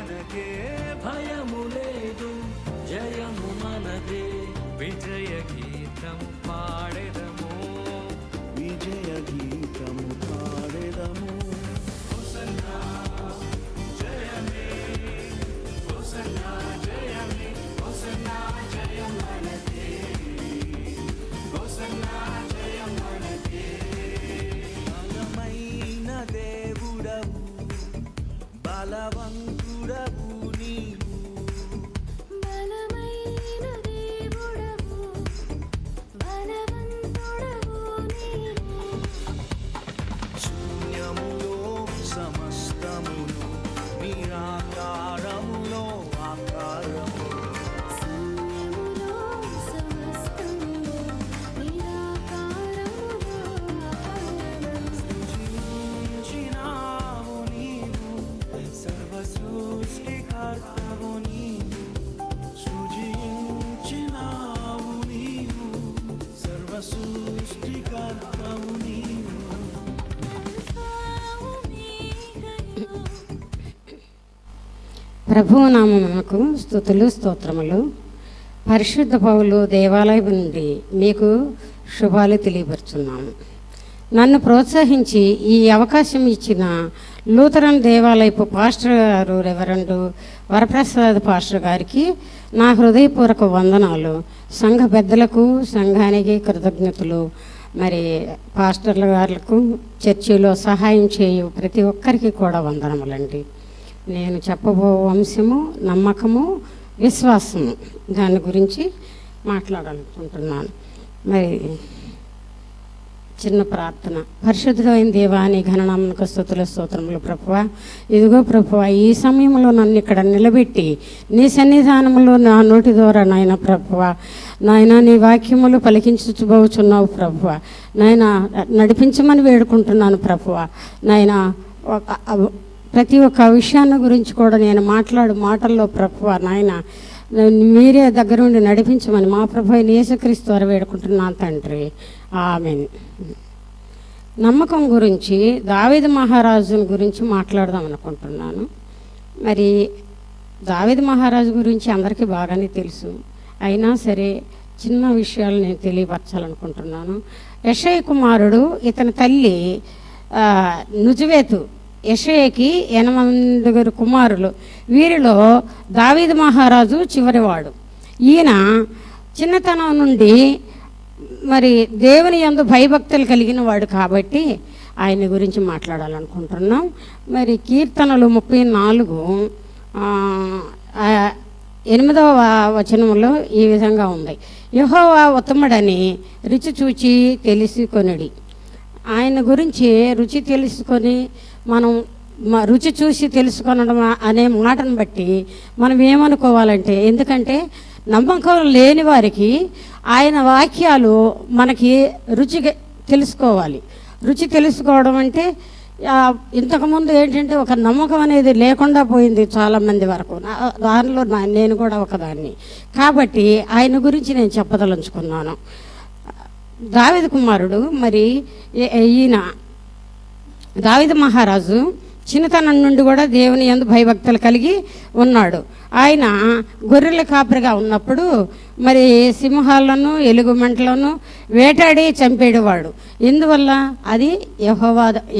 మనకే భయము లేదు, జయము మనదే. విజయ గీతం పాడెదము, విజయ గీతం పాడెదము. హోసన్నా జయమే, హోసన్నా జయమే, హోసన్నా జయం మనదే, హోసన్నా జయం మనదే. బలమైన దేవుడవు, బలవంతుడవు నీవు, బలమైన దేవుడవు, బలవంతుడవు నీవు. శూన్యములో సమస్తమును, నిరాకారములో ఆకారము. శూన్యములో సమస్తమును, నిరాకారములో ఆకారము. సృజించినావు నీవు, సర్వ సృష్టికర్తవు నీవు. సృజించినావు నీవు, సర్వ సృష్టికర్తవు నీవు. అల్ఫావు ఓమేగాయు. ప్రభువు నామమునకు స్తుతులు స్తోత్రములు. పరిశుద్ధ పౌలు దేవాలయం నుండి మీకు శుభాలు తెలియపరుచున్నాము. నన్ను ప్రోత్సహించి ఈ అవకాశం ఇచ్చిన లూథరన్ దేవాలయపు పాస్టర్ గారు రెవరెండు వరప్రసాద్ పాస్టర్ గారికి నా హృదయపూర్వక వందనాలు. సంఘ పెద్దలకు, సంఘానికి కృతజ్ఞతలు. మరి పాస్టర్ల గారులకు, చర్చిలో సహాయం చేయు ప్రతి ఒక్కరికి కూడా వందనములండి. నేను చెప్పబో అంశము నమ్మకము, విశ్వాసము, దాని గురించి మాట్లాడాలనుకుంటున్నాను. మరి చిన్న ప్రార్థన. పరిశుద్ధమైన దేవాని ఘననామమునకు స్తుతుల స్తోత్రములు. ప్రభువా, ఇదిగో ప్రభువా, ఈ సమయంలో నన్ను ఇక్కడ నిలబెట్టి నీ సన్నిధానంలో నా నోటి ద్వారా నాయన ప్రభువా, నాయన నీ వాక్యములు పలికించబోచున్నావు ప్రభువా. నాయన నడిపించమని వేడుకుంటున్నాను ప్రభువా. నాయన ప్రతి ఒక్క విషయాన్ని గురించి కూడా నేను మాటల్లో ప్రభువా నాయన మీరే దగ్గర ఉండి నడిపించమని మా ప్రభు అయిన యేసుక్రీస్తు ద్వారా వేడుకుంటున్నాను తండ్రి. ఆమేన్. నమ్మకం గురించి దావీదు మహారాజుని గురించి మాట్లాడదాం అనుకుంటున్నాను. మరి దావీదు మహారాజు గురించి అందరికీ బాగానే తెలుసు. అయినా సరే చిన్న విషయాలు నేను తెలియపరచాలనుకుంటున్నాను. యెషయా కుమారుడు, ఇతని తల్లి నుజువేతు. యెషయాకి 8 కుమారులు. వీరిలో దావీదు మహారాజు చివరివాడు. ఈయన చిన్నతనం నుండి మరి దేవుని యందు భయభక్తులు కలిగిన వాడు కాబట్టి ఆయన గురించి మాట్లాడాలనుకుంటున్నాం. మరి కీర్తనలు 34:8వ వచనంలో ఈ విధంగా ఉంది. యెహోవా ఉత్తముడని రుచి చూచి తెలుసుకొనుడి. ఆయన గురించి రుచి తెలుసుకొని మనం రుచి చూసి తెలుసుకొనడం అనే మాటను బట్టి మనం ఏమనుకోవాలంటే, ఎందుకంటే నమ్మకం లేని వారికి ఆయన వాక్యాలు మనకి రుచి తెలుసుకోవాలి. రుచి తెలుసుకోవడం అంటే ఇంతకుముందు ఏంటంటే ఒక నమ్మకం అనేది లేకుండా పోయింది చాలామంది వరకు. దానిలో నేను కూడా ఒకదాన్ని. కాబట్టి ఆయన గురించి నేను చెప్పదలుచుకున్నాను. దావీదు కుమారుడు. మరి ఈయన దావీదు మహారాజు చిన్నతనం నుండి కూడా దేవుని యందు భయభక్తులు కలిగి ఉన్నాడు. ఆయన గొర్రెల కాపరిగా ఉన్నప్పుడు మరి సింహాలను, ఎలుగుమంటలను వేటాడి చంపేవాడు. ఎందువల్ల? అది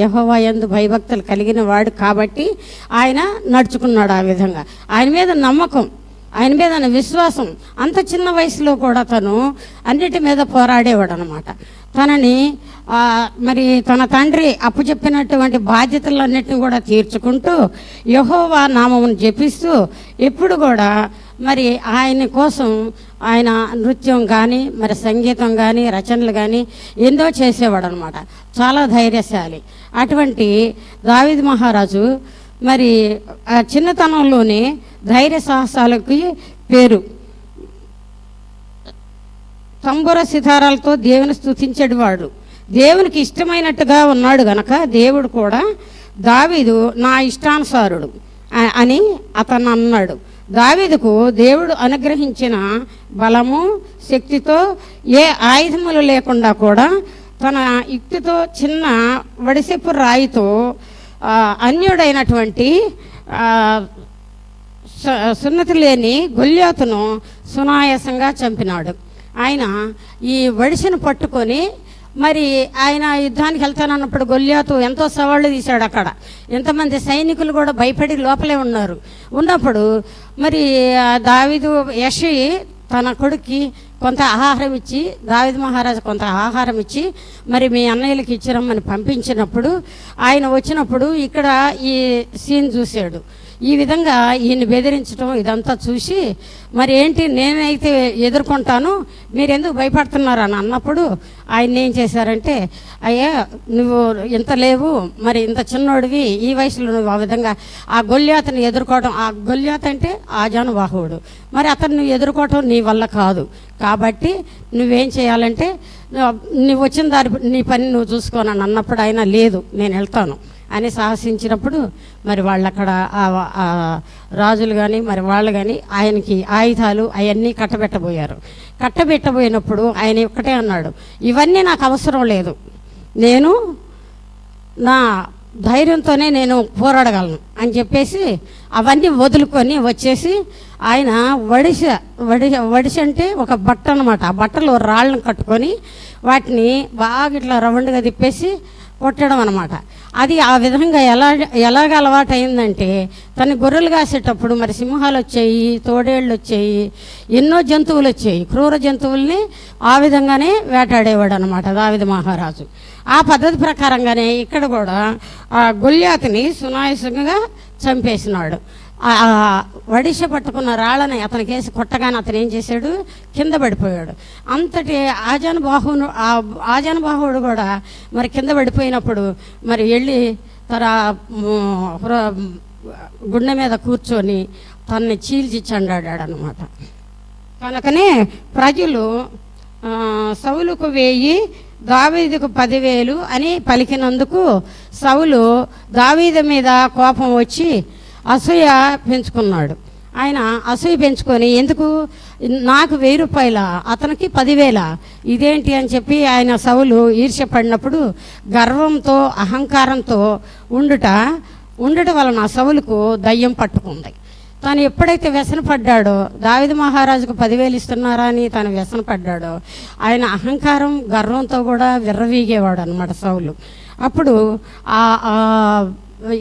యెహోవా యందు భయభక్తులు కలిగిన వాడు కాబట్టి ఆయన నడుచుకున్నాడు ఆ విధంగా. ఆయన మీద నమ్మకం, ఆయన మీద విశ్వాసం. అంత చిన్న వయసులో కూడా తను అన్నిటి మీద పోరాడేవాడు అనమాట. తనని మరి తన తండ్రి అప్పచెప్పినటువంటి బాధ్యతలన్నిటిని కూడా తీర్చుకుంటూ యెహోవా నామమును జపిస్తూ ఎప్పుడు కూడా మరి ఆయన కోసం ఆయన నృత్యం కానీ, మరి సంగీతం కానీ, రచనలు కానీ ఎంతో చేసేవాడు అనమాట. చాలా ధైర్యశాలి. అటువంటి దావీదు మహారాజు మరి ఆ చిన్నతనంలోనే ధైర్య సాహసాలకి పేరు. తంబుర సితారాలతో దేవుని స్తుతించేవాడు. దేవునికి ఇష్టమైనట్టుగా ఉన్నాడు గనక దేవుడు కూడా దావీదు నా ఇష్టానుసారుడు అని అతను అన్నాడు. దావీదుకు దేవుడు అనుగ్రహించిన బలము, శక్తితో ఏ ఆయుధములు లేకుండా కూడా తన యుక్తితో చిన్న వడిసెప్పు రాయితో అన్యుడైనటువంటి సున్నతి లేని గొల్యాతును సునాయాసంగా చంపినాడు. ఆయన ఈ వడిసెను పట్టుకొని మరి ఆయన యుద్ధానికి వెళ్తానన్నప్పుడు గొల్యాతు ఎంతో సవాళ్ళు తీశాడు. అక్కడ ఎంతమంది సైనికులు కూడా భయపడి లోపలే ఉన్నప్పుడు మరి దావీదు యెషయి తన కొడుక్కి కొంత ఆహారం ఇచ్చి, దావీదు మహారాజు కొంత ఆహారం ఇచ్చి మరి మీ అన్నయ్యలకి ఇచ్చిరమ్మని పంపించినప్పుడు ఆయన వచ్చినప్పుడు ఇక్కడ ఈ సీన్ చూశాడు. ఈ విధంగా ఈయన్ని బెదిరించడం ఇదంతా చూసి మరి ఏంటి నేనైతే ఎదుర్కొంటాను, మీరెందుకు భయపడుతున్నారు అని అన్నప్పుడు ఆయన ఏం చేశారంటే, అయ్యా నువ్వు ఇంత లేవు, మరి ఇంత చిన్నోడివి, ఈ వయసులో నువ్వు ఆ విధంగా ఆ గొల్యాతను ఎదుర్కోవడం, ఆ గొల్యాత్ అంటే ఆజానుబాహువుడు, మరి అతను నువ్వు ఎదుర్కోవటం నీ వల్ల కాదు, కాబట్టి నువ్వేం చేయాలంటే నువ్వు వచ్చిన దారి నీ పని నువ్వు చూసుకోనని అన్నప్పుడు ఆయన లేదు నేను వెళ్తాను అని సాహసించినప్పుడు మరి వాళ్ళు అక్కడ రాజులు కానీ మరి వాళ్ళు కానీ ఆయనకి ఆయుధాలు అవన్నీ కట్టబెట్టబోయినప్పుడు ఆయన ఒక్కటే అన్నాడు, ఇవన్నీ నాకు అవసరం లేదు, నేను నా ధైర్యంతోనే నేను పోరాడగలను అని చెప్పేసి అవన్నీ వదులుకొని వచ్చేసి ఆయన వడిసె అంటే ఒక బట్ట అనమాట, ఆ బట్టలో రాళ్ళను కట్టుకొని వాటిని బాగా ఇట్లా రౌండ్గా తిప్పేసి కొట్టడం అనమాట. అది ఆ విధంగా ఎలాగ అలవాటు అయిందంటే తను గొర్రెలు కాసేటప్పుడు మరి సింహాలు వచ్చాయి, తోడేళ్ళు వచ్చాయి, ఎన్నో జంతువులు వచ్చాయి, క్రూర జంతువుల్ని ఆ విధంగానే వేటాడేవాడు అనమాట దావీదు మహారాజు. ఆ పద్ధతి ప్రకారంగానే ఇక్కడ కూడా ఆ గొల్యాతుని సునాయాసంగా చంపేసినాడు. వడిసె పట్టుకున్న రాళ్ళని అతనికి వేసి కొట్టగానే అతను ఏం చేశాడు, కింద పడిపోయాడు. అంతటి ఆజానుబాహుడు కూడా మరి కింద పడిపోయినప్పుడు మరి వెళ్ళి తన గుండె మీద కూర్చొని తనని చీల్చి చండాడాడు అనమాట. కనుకనే ప్రజలు సౌలుకు 1000 దావీదుకు 10,000 అని పలికినందుకు సౌలు దావీదు మీద కోపం వచ్చి అసూయ పెంచుకున్నాడు. ఆయన అసూయ పెంచుకొని ఎందుకు నాకు 1000 రూపాయల అతనికి 10,000 ఇదేంటి అని చెప్పి ఆయన సౌలు ఈర్ష్యపడినప్పుడు గర్వంతో అహంకారంతో ఉండుట వలన సౌలుకు దయ్యం పట్టుకుంది. తాను ఎప్పుడైతే వ్యసనపడ్డాడో దావీదు మహారాజుకు 10,000 ఇస్తున్నారా అని తాను వ్యసనపడ్డాడో ఆయన అహంకారం గర్వంతో కూడా విర్రవీగేవాడు అనమాట సౌలు. అప్పుడు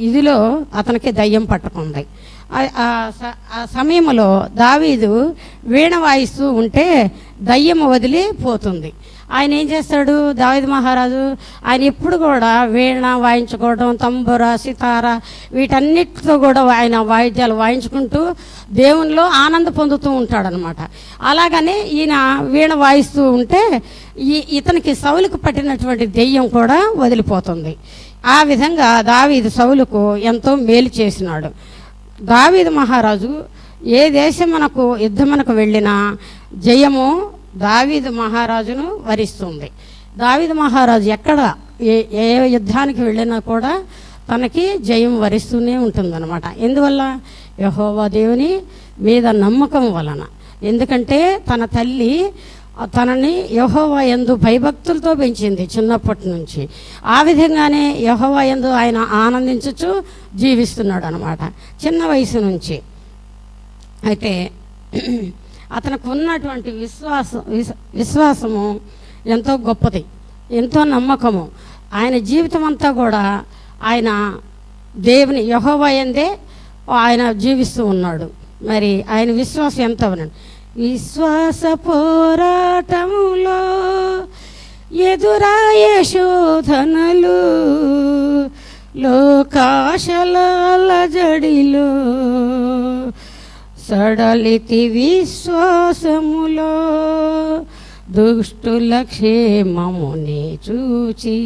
ఇదిలో అతనికి దయ్యం పట్టుకుంది. ఆ సమయంలో దావీదు వీణ వాయిస్తూ ఉంటే దయ్యం వదిలిపోతుంది. ఆయన ఏం చేస్తాడు దావీదు మహారాజు, ఆయన ఎప్పుడు కూడా వీణ వాయించుకోవడం, తంబుర, సితార వీటన్నిటితో కూడా ఆయన వాయిద్యాలు వాయించుకుంటూ దేవునిలో ఆనంద పొందుతూ ఉంటాడనమాట. అలాగనే ఈయన వీణ వాయిస్తూ ఉంటే ఇతనికి సౌలుకు పట్టినటువంటి దెయ్యం కూడా వదిలిపోతుంది. ఆ విధంగా దావీదు సౌలుకు ఎంతో మేలు చేసినాడు. దావీదు మహారాజు ఏ దేశమునకు యుద్ధమునకు వెళ్ళినా జయము దావీదు మహారాజును వరిస్తుంది. దావీదు మహారాజు ఎక్కడ ఏ యుద్ధానికి వెళ్ళినా కూడా తనకి జయం వరిస్తూనే ఉంటుందన్నమాట. ఎందువల్ల యెహోవా దేవుని మీద నమ్మకం వలన. ఎందుకంటే తన తల్లి తనని యెహోవా యందు భయభక్తులతో పెంచింది చిన్నప్పటి నుంచి. ఆ విధంగానే యెహోవా యందు ఆయన ఆనందించుచు జీవిస్తున్నాడు అనమాట చిన్న వయసు నుంచి. అయితే అతనికి ఉన్నటువంటి విశ్వాసము ఎంతో గొప్పది, ఎంతో నమ్మకము. ఆయన జీవితం అంతా కూడా ఆయన దేవుని యెహోవా యందే ఆయన జీవిస్తూ ఉన్నాడు. మరి ఆయన విశ్వాసం ఎంత అవునండి. విశ్వాస పోరాటములో ఎదురాయే శోధనలు, లోకాశల అలజడిలో సడలితి విశ్వాసములో, దుష్టుల క్షేమముని చూచి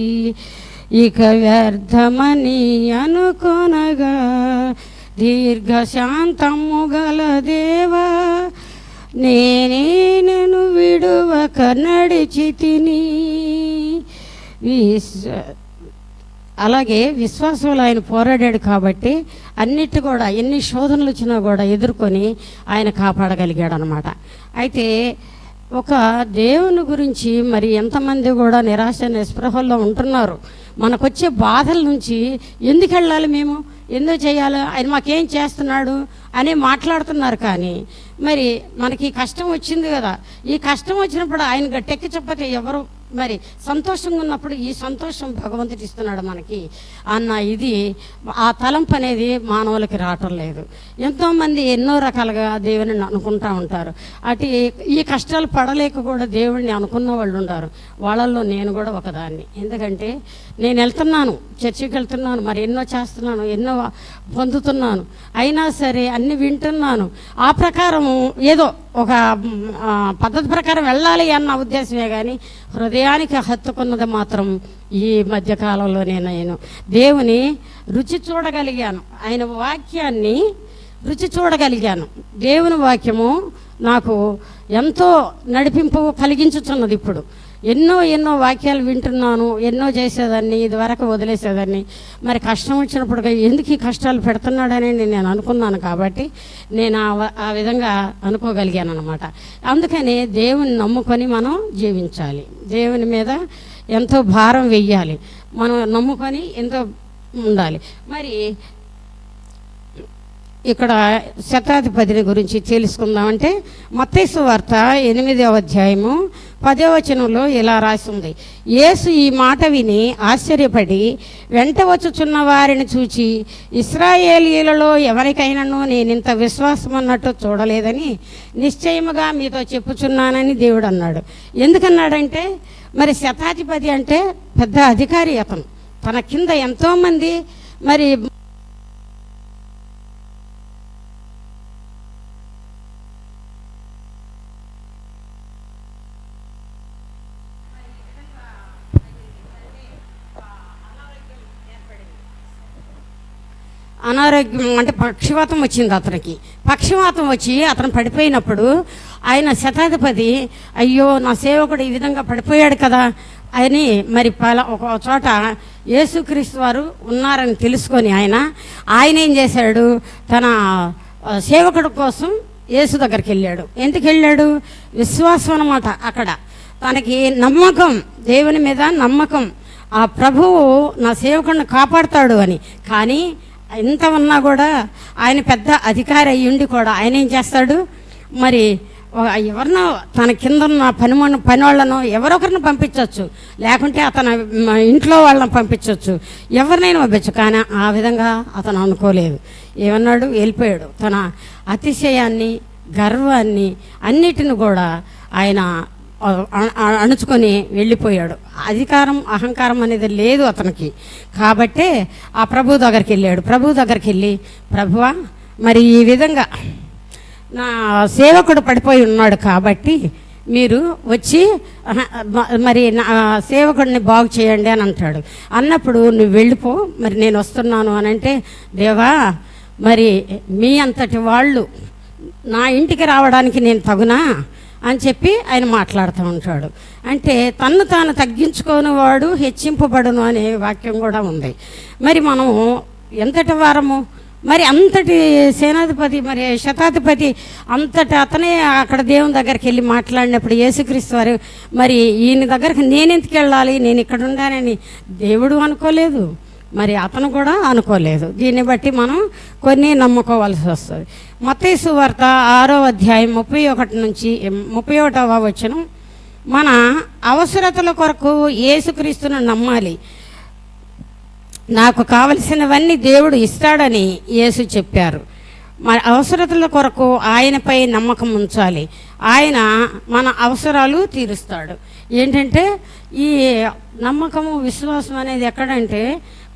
ఇక వ్యర్థమని అనుకొనగా, దీర్ఘశాంతము గల దేవా నేను విడువక నడిచి తిని. అలాగే విశ్వాసంలో ఆయన పోరాడాడు కాబట్టి అన్నిటి కూడా ఎన్ని శోధనలు వచ్చినా కూడా ఎదుర్కొని ఆయన కాపాడగలిగాడు అనమాట. అయితే ఒక దేవుని గురించి మరి ఎంతమంది కూడా నిరాశ నిస్పృహల్లో ఉంటున్నారు. మనకొచ్చే బాధల నుంచి ఎందుకు వెళ్ళాలి మేము, ఎందుకు చేయాలో, ఆయన మాకేం చేస్తున్నాడు అని మాట్లాడుతున్నారు. కానీ మరి మనకి కష్టం వచ్చింది కదా, ఈ కష్టం వచ్చినప్పుడు ఆయన గట్టెక్కి చెప్పక ఎవరు మరి సంతోషంగా ఉన్నప్పుడు ఈ సంతోషం భగవంతుడు ఇస్తున్నాడు మనకి అన్న ఇది ఆ తలంపు అనేది మానవులకి రావటం లేదు. ఎంతోమంది ఎన్నో రకాలుగా దేవుని అనుకుంటూ ఉంటారు. అటు ఈ కష్టాలు పడలేక కూడా దేవుడిని అనుకున్న వాళ్ళు ఉంటారు. వాళ్ళల్లో నేను కూడా ఒకదాన్ని. ఎందుకంటే నేను వెళ్తున్నాను, చర్చికి వెళ్తున్నాను, మరి ఎన్నో చేస్తున్నాను, ఎన్నో పొందుతున్నాను, అయినా సరే అన్ని వింటున్నాను. ఆ ప్రకారం ఏదో ఒక పద్ధతి ప్రకారం వెళ్ళాలి అన్న ఉద్దేశమే కానీ హృదయానికి హత్తుకున్నది మాత్రం ఈ మధ్యకాలంలోనే నేను దేవుని రుచి చూడగలిగాను. ఆయన వాక్యాన్ని రుచి చూడగలిగాను. దేవుని వాక్యము నాకు ఎంతో నడిపింపు కలిగించుతున్నది. ఇప్పుడు ఎన్నో వాక్యాలు వింటున్నాను, ఎన్నో చేసేదాన్ని, ఇదివరకు వదిలేసేదాన్ని. మరి కష్టం వచ్చినప్పుడు ఎందుకు ఈ కష్టాలు పెడుతున్నాడని నేను అనుకున్నాను. కాబట్టి నేను ఆ విధంగా అనుకోగలిగాను అనమాట. అందుకని దేవుని నమ్ముకొని మనం జీవించాలి. దేవుని మీద ఎంతో భారం వెయ్యాలి, మనం నమ్ముకొని ఎంతో ఉండాలి. మరి ఇక్కడ శతాధిపతిని గురించి తెలుసుకుందామంటే మత్తయి సువార్త 8వ అధ్యాయము 10వ వచనంలో ఇలా రాసింది. యేసు ఈ మాట విని ఆశ్చర్యపడి వెంట వచ్చుచున్న వారిని చూచి, ఇశ్రాయేలీయులలో ఎవరికైనాను నేనింత విశ్వాసం అన్నట్టు చూడలేదని నిశ్చయముగా మీతో చెప్పుచున్నానని దేవుడు అన్నాడు. ఎందుకన్నాడంటే మరి శతాధిపతి అంటే పెద్ద అధికారి. అతను తన కింద ఎంతోమంది మరి అనారోగ్యం అంటే పక్షవాతం వచ్చింది అతనికి. పక్షవాతం వచ్చి అతను పడిపోయినప్పుడు ఆయన శతాధిపతి అయ్యో నా సేవకుడు ఈ విధంగా పడిపోయాడు కదా అని మరి ఒక చోట యేసుక్రీస్తు వారు ఉన్నారని తెలుసుకొని ఆయన ఏం చేశాడు, తన సేవకుడు కోసం యేసు దగ్గరికి వెళ్ళాడు. ఎందుకు వెళ్ళాడు? విశ్వాసం అన్నమాట. అక్కడ తనకి నమ్మకం, దేవుని మీద నమ్మకం, ఆ ప్రభువు నా సేవకుడిని కాపాడుతాడు అని. కానీ ఇంత ఉన్నా కూడా ఆయన పెద్ద అధికారి అయ్యుండి కూడా ఆయన ఏం చేస్తాడు, మరి ఎవరినో తన కింద ఉన్న పని వాళ్ళను ఎవరొకరిని పంపించవచ్చు, లేకుంటే అతను ఇంట్లో వాళ్ళని పంపించవచ్చు, ఎవరినైనా పంపించు. కానీ ఆ విధంగా అతను అనుకోలేదు. ఏమన్నాడు? వెళ్ళిపోయాడు. తన అతిశయాన్ని, గర్వాన్ని అన్నిటిని కూడా ఆయన అణుచుకొని వెళ్ళిపోయాడు. అధికారం, అహంకారం అనేది లేదు అతనికి. కాబట్టే ఆ ప్రభు దగ్గరికి వెళ్ళాడు. ప్రభు దగ్గరికి వెళ్ళి, ప్రభువా మరి ఈ విధంగా నా సేవకుడు పడిపోయి ఉన్నాడు కాబట్టి మీరు వచ్చి మరి నా సేవకుడిని బాగు చేయండి అని అంటాడు. అన్నప్పుడు నువ్వు వెళ్ళిపో, మరి నేను వస్తున్నాను అని అంటే, దేవా మరి మీ అంతటి వాళ్ళు నా ఇంటికి రావడానికి నేను తగునా అని చెప్పి ఆయన మాట్లాడుతూ ఉంటాడు. అంటే తన్ను తాను తగ్గించుకోని వాడు హెచ్చింపబడును అనే వాక్యం కూడా ఉంది. మరి మనం ఎంతటి వారము, మరి అంతటి సేనాధిపతి, మరి శతాధిపతి అంతటి అతనే అక్కడ దేవుని దగ్గరికి వెళ్ళి మాట్లాడినప్పుడు యేసుక్రీస్తు వారు మరి ఈయన దగ్గరికి నేనెందుకు వెళ్ళాలి, నేను ఇక్కడ ఉండానని దేవుడు అనుకోలేదు, మరి అతను కూడా అనుకోలేదు. దీన్ని బట్టి మనం కొన్ని నమ్ముకోవాల్సి వస్తుంది. మత్తయి సువార్త 6వ అధ్యాయం 31 నుంచి 31వ వచనం, మన అవసరతల కొరకు యేసుక్రీస్తును నమ్మాలి, నాకు కావలసినవన్నీ దేవుడు ఇస్తాడని యేసు చెప్పారు. మన అవసరతల కొరకు ఆయనపై నమ్మకం ఉంచాలి, ఆయన మన అవసరాలు తీరుస్తాడు. ఏంటంటే ఈ నమ్మకము, విశ్వాసం అనేది ఎక్కడంటే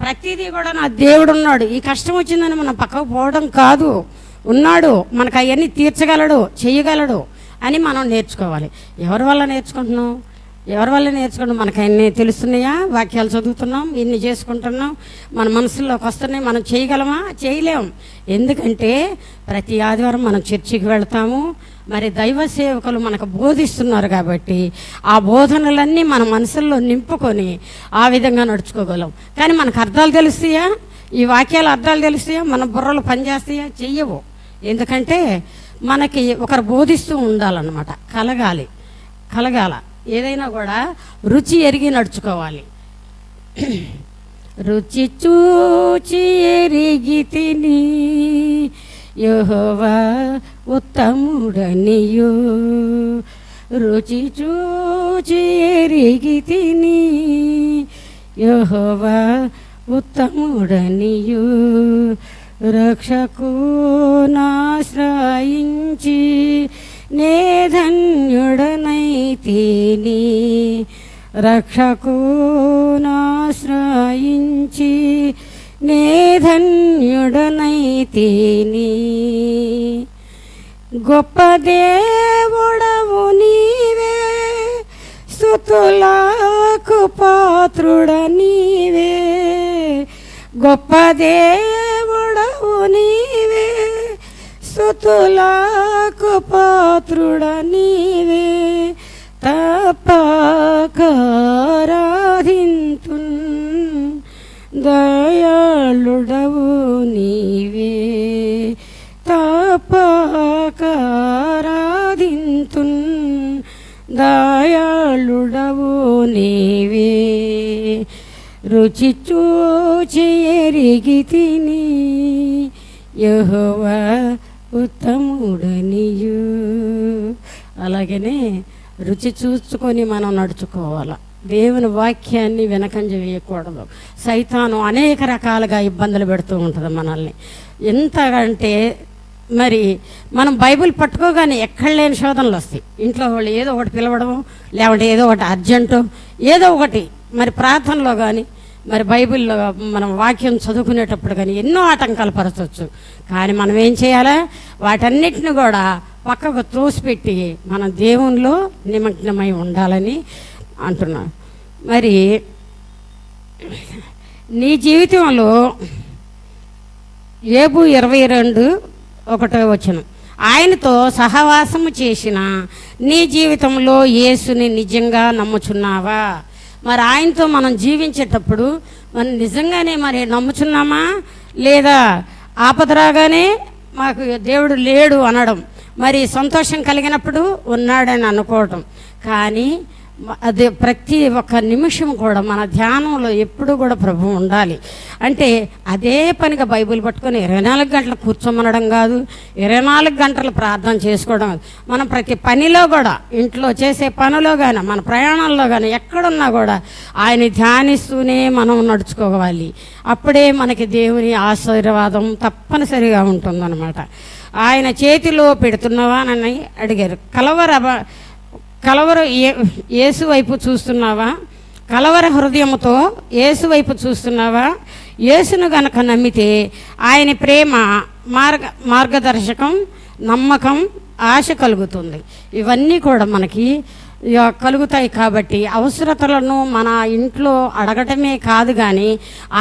ప్రతిదీ కూడా నా దేవుడు ఉన్నాడు, ఈ కష్టం వచ్చిందని మనం పక్కకు పోవడం కాదు, ఉన్నాడు, మనకు అవన్నీ తీర్చగలడు, చేయగలడు అని మనం నేర్చుకోవాలి. ఎవరి వల్ల నేర్చుకుంటున్నాం? ఎవరి వల్ల నేర్చుకుంటాం? మనకు అన్నీ తెలుస్తున్నాయా? వాక్యాలు చదువుతున్నాం, ఇన్ని చేసుకుంటున్నాం, మన మనసులోకి వస్తున్నాయి. మనం చేయగలమా? చేయలేం. ఎందుకంటే ప్రతి ఆదివారం మనం చర్చికి వెళ్తాము, మరి దైవ సేవకులు మనకు బోధిస్తున్నారు కాబట్టి ఆ బోధనలన్నీ మన మనసుల్లో నింపుకొని ఆ విధంగా నడుచుకోగలం. కానీ మనకు అర్థాలు తెలుస్తాయా? ఈ వాక్యాల అర్థాలు తెలుస్తాయా? మన బుర్రలు పనిచేస్తాయా? చెయ్యవు. ఎందుకంటే మనకి ఒకరు బోధిస్తూ ఉండాలన్నమాట. కలగాల ఏదైనా కూడా రుచి ఎరిగి నడుచుకోవాలి. రుచి చూచి ఎరిగి తిని యెహోవా ఉత్తముడనియు. రుచి చూచి ఎరిగి తిని యెహోవా ఉత్తముడనియు. రక్షకునాశ్రయించి నే ధన్యుడనైతిని. రక్షకునాశ్రయించి నే ధన్యుడనైతిని. గొప్ప దేవుడవు నీవే, స్తుతులకు పాత్రుడ నీవే. గొప్ప దేవుడవు నీవే, స్తుతులకు పాత్రుడ నీవే. తప్పకారాధింతున్ దయాళుడవు నీవే. తప్పకారాధింతున్ దయాళుడవు నీవే. రుచి చూచి ఎరిగి తిని యెహోవా ఉత్తముడనియు. అలాగనే రుచి చూసుకొని మనం నడుచుకోవాలి. దేవుని వాక్యాన్ని వెనకంజ వేయకూడదు. సైతాను అనేక రకాలుగా ఇబ్బందులు పెడుతూ ఉంటుంది మనల్ని. ఎంతకంటే మరి మనం బైబిల్ పట్టుకోగానే ఎక్కడ లేని శోధనలు వస్తాయి. ఇంట్లో వాళ్ళు ఏదో ఒకటి పిలవడం, లేకుంటే ఏదో ఒకటి అర్జెంటు, ఏదో ఒకటి మరి ప్రార్థనలో కానీ మరి బైబిల్లో మనం వాక్యం చదువుకునేటప్పుడు కానీ ఎన్నో ఆటంకాలు పరచవచ్చు. కానీ మనం ఏం చేయాలా? వాటన్నిటిని కూడా పక్కకు త్రోసిపెట్టి మనం దేవునిలో నిమగ్నమై ఉండాలని అంటున్నాను. మరి నీ జీవితంలో యోబు 22:1 ఆయనతో సహవాసము చేసిన నీ జీవితంలో యేసుని నిజంగా నమ్ముచున్నావా? మరి ఆయనతో మనం జీవించేటప్పుడు మనం నిజంగానే మరి నమ్ముచున్నామా లేదా ఆపద రాగానే మాకు దేవుడు లేడు అనడం, మరి సంతోషం కలిగినప్పుడు ఉన్నాడని అనుకోవటం. కానీ అది ప్రతి ఒక్క నిమిషం కూడా మన ధ్యానంలో ఎప్పుడు కూడా ప్రభు ఉండాలి. అంటే అదే పనిగా బైబిల్ పట్టుకొని 24 గంటలు కూర్చోమనడం కాదు, 24 గంటలు ప్రార్థన చేసుకోవడం కాదు. మనం ప్రతి పనిలో కూడా, ఇంట్లో చేసే పనిలో కానీ, మన ప్రయాణంలో కానీ, ఎక్కడున్నా కూడా ఆయన ధ్యానిస్తూనే మనం నడుచుకోవాలి. అప్పుడే మనకి దేవుని ఆశీర్వాదం తప్పనిసరిగా ఉంటుందన్నమాట. ఆయన చేతిలో పెడుతున్నావా అని అడిగారు. కలవర యేసు వైపు చూస్తున్నావా? కలవర హృదయముతో యేసు వైపు చూస్తున్నావా? యేసును గనక నమ్మితే ఆయన ప్రేమ, మార్గదర్శకం, నమ్మకం, ఆశ కలుగుతుంది. ఇవన్నీ కూడా మనకి కలుగుతాయి. కాబట్టి అవసరతలను మన ఇంట్లో అడగటమే కాదు, కానీ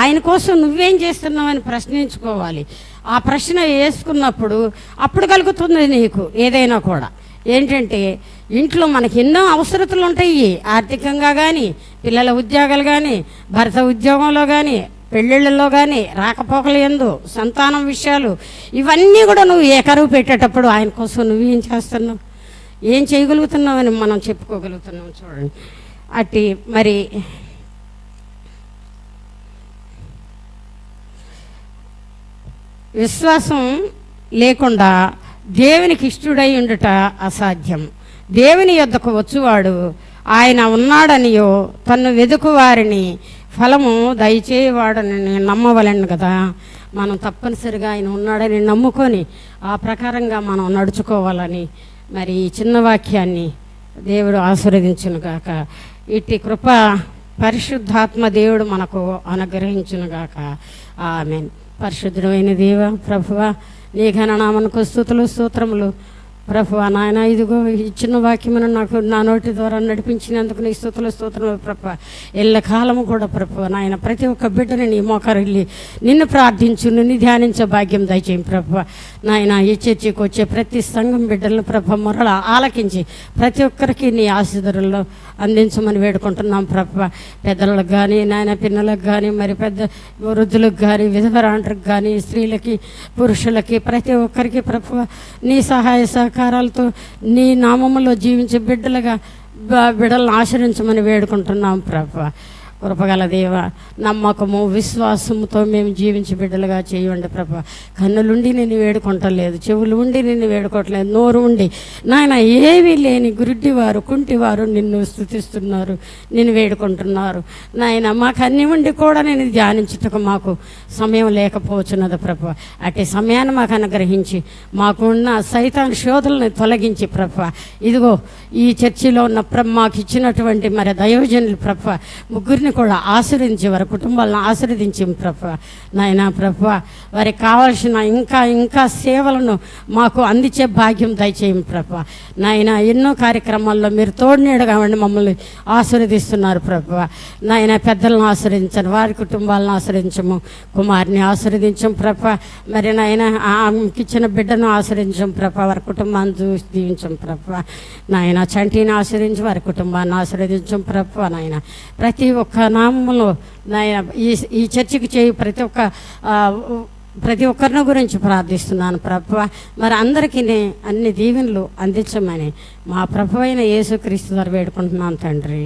ఆయన కోసం నువ్వేం చేస్తున్నావని ప్రశ్నించుకోవాలి. ఆ ప్రశ్న వేసుకున్నప్పుడు అప్పుడు కలుగుతుంది నీకు ఏదైనా కూడా. ఏంటంటే ఇంట్లో మనకి ఎన్నో అవసరతలు ఉంటాయి, ఆర్థికంగా కానీ, పిల్లల ఉద్యోగాలు కానీ, భర్త ఉద్యోగంలో కానీ, పెళ్ళిళ్ళలో కానీ, రాకపోకలు ఎందు, సంతానం విషయాలు, ఇవన్నీ కూడా నువ్వు ఏకరువు పెట్టేటప్పుడు ఆయన కోసం నువ్వేం చేస్తున్నావు, ఏం చేయగలుగుతున్నావని మనం చెప్పుకోగలుగుతున్నాం. చూడండి, అట్టి మరి విశ్వాసం లేకుండా దేవునికి ఇష్టడై ఉండుట అసాధ్యం. దేవుని యొద్దకు వచ్చువాడు ఆయన ఉన్నాడనియో తన్ను వెదుకు వారిని ఫలము దయచేవాడని నమ్మవలను కదా. మనం తప్పనిసరిగా ఆయన ఉన్నాడని నమ్ముకొని ఆ ప్రకారంగా మనం నడుచుకోవాలని మరి ఈ చిన్న వాక్యాన్ని దేవుడు ఆశీర్వదించునుగాక. ఇట్టి కృప పరిశుద్ధాత్మ దేవుడు మనకు అనుగ్రహించునుగాక. ఆమేన్. పరిశుద్ధమైన దేవ ప్రభువా, నీ ఘననామనకు స్తుతులు స్తోత్రములు. ప్రభువా నాయన, ఇదిగో ఈ చిన్న వాక్యమును నాకు నా నోటి ద్వారా నడిపించినందుకు నీ స్తుతులు స్తోత్రములు ప్రభువా. ఎల్ల కాలము కూడా ప్రభువా నాయన ప్రతి ఒక్క బిడ్డని నీ మోకరిల్లి నిన్ను ప్రార్థించు, నిన్ను ధ్యానించే భాగ్యం దయచేయం ప్రభువా నాయన. ఈ చర్చికి వచ్చే ప్రతి సంఘం బిడ్డలను ప్రభువా మొరల ఆలకించి ప్రతి ఒక్కరికి నీ ఆశీర్వాదాల్లో అందించమని వేడుకుంటున్నాం ప్రభువా. పెద్దలకు కానీ నాయన, పిల్లలకు కానీ, మరి పెద్ద వృద్ధులకు కానీ, విధవరాండ్రికి కానీ, స్త్రీలకి, పురుషులకి, ప్రతి ఒక్కరికి ప్రభువా నీ సహాయ సహకారాలతో నీ నామములో జీవించే బిడ్డలుగా బిడ్డలను ఆశ్రయించమని వేడుకుంటున్నాం ప్రభువా. కృపగల దేవ, నమ్మకము విశ్వాసముతో మేము జీవించి బిడ్డలుగా చేయండి ప్రభా. కన్నులుండి నిన్ను వేడుకుంటలేదు, చెవులు ఉండి నిన్ను వేడుకోవట్లేదు, నోరు ఉండి నాయన ఏమీ లేని గురుడ్డివారు కుంటివారు నిన్ను స్తుతిస్తున్నారు, నిన్ను వేడుకుంటున్నారు నాయన. మాకు అన్ని ఉండి కూడా నేను ధ్యానించుటకు మాకు సమయం లేకపోతున్నది ప్రభా. అట్టి సమయాన్ని మాకు అనుగ్రహించి మాకున్న సైతాన్ శోధనని తొలగించి ప్రభా, ఇదిగో ఈ చర్చిలో ఉన్న మాకు ఇచ్చినటువంటి మరి దైవజనులు ప్రభా ముగ్గురిని కూడా ఆశీర్వదించి వారి కుటుంబాలను ఆశీర్వదించి ప్రభా నాయనా ప్రభా, వారికి కావాల్సిన ఇంకా సేవలను మాకు అందించే భాగ్యం దయచేయం ప్రభా నాయన. ఎన్నో కార్యక్రమాల్లో మీరు తోడునీడగా ఉండి మమ్మల్ని ఆశీర్వదిస్తున్నారు ప్రభా నాయన. పెద్దలను ఆశీర్వదించండి, వారి కుటుంబాలను ఆశీర్వదించము, కుమారుని ఆశీర్వదించం ప్రభా. మరి నాయన ఆమెకి ఇచ్చిన బిడ్డను ఆశీర్వదించం ప్రభా, వారి కుటుంబాన్ని చూసి దీవించం ప్రభా నాయన. చంటిని ఆశీర్వదించి వారి కుటుంబాన్ని ఆశీర్వదించం ప్రభా నాయన. ప్రతి ఒక్క నామంలో నాయన ఈ చర్చికి చేయి ప్రతి ఒక్కరిని గురించి ప్రార్థిస్తున్నాను ప్రభా. మరి అందరికీ అన్ని దీవెనలు అందించమని మా ప్రభు అయిన యేసుక్రీస్తు ద్వారా వేడుకుంటున్నాను తండ్రి.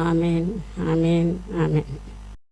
ఆమేన్, ఆమేన్, ఆమేన్.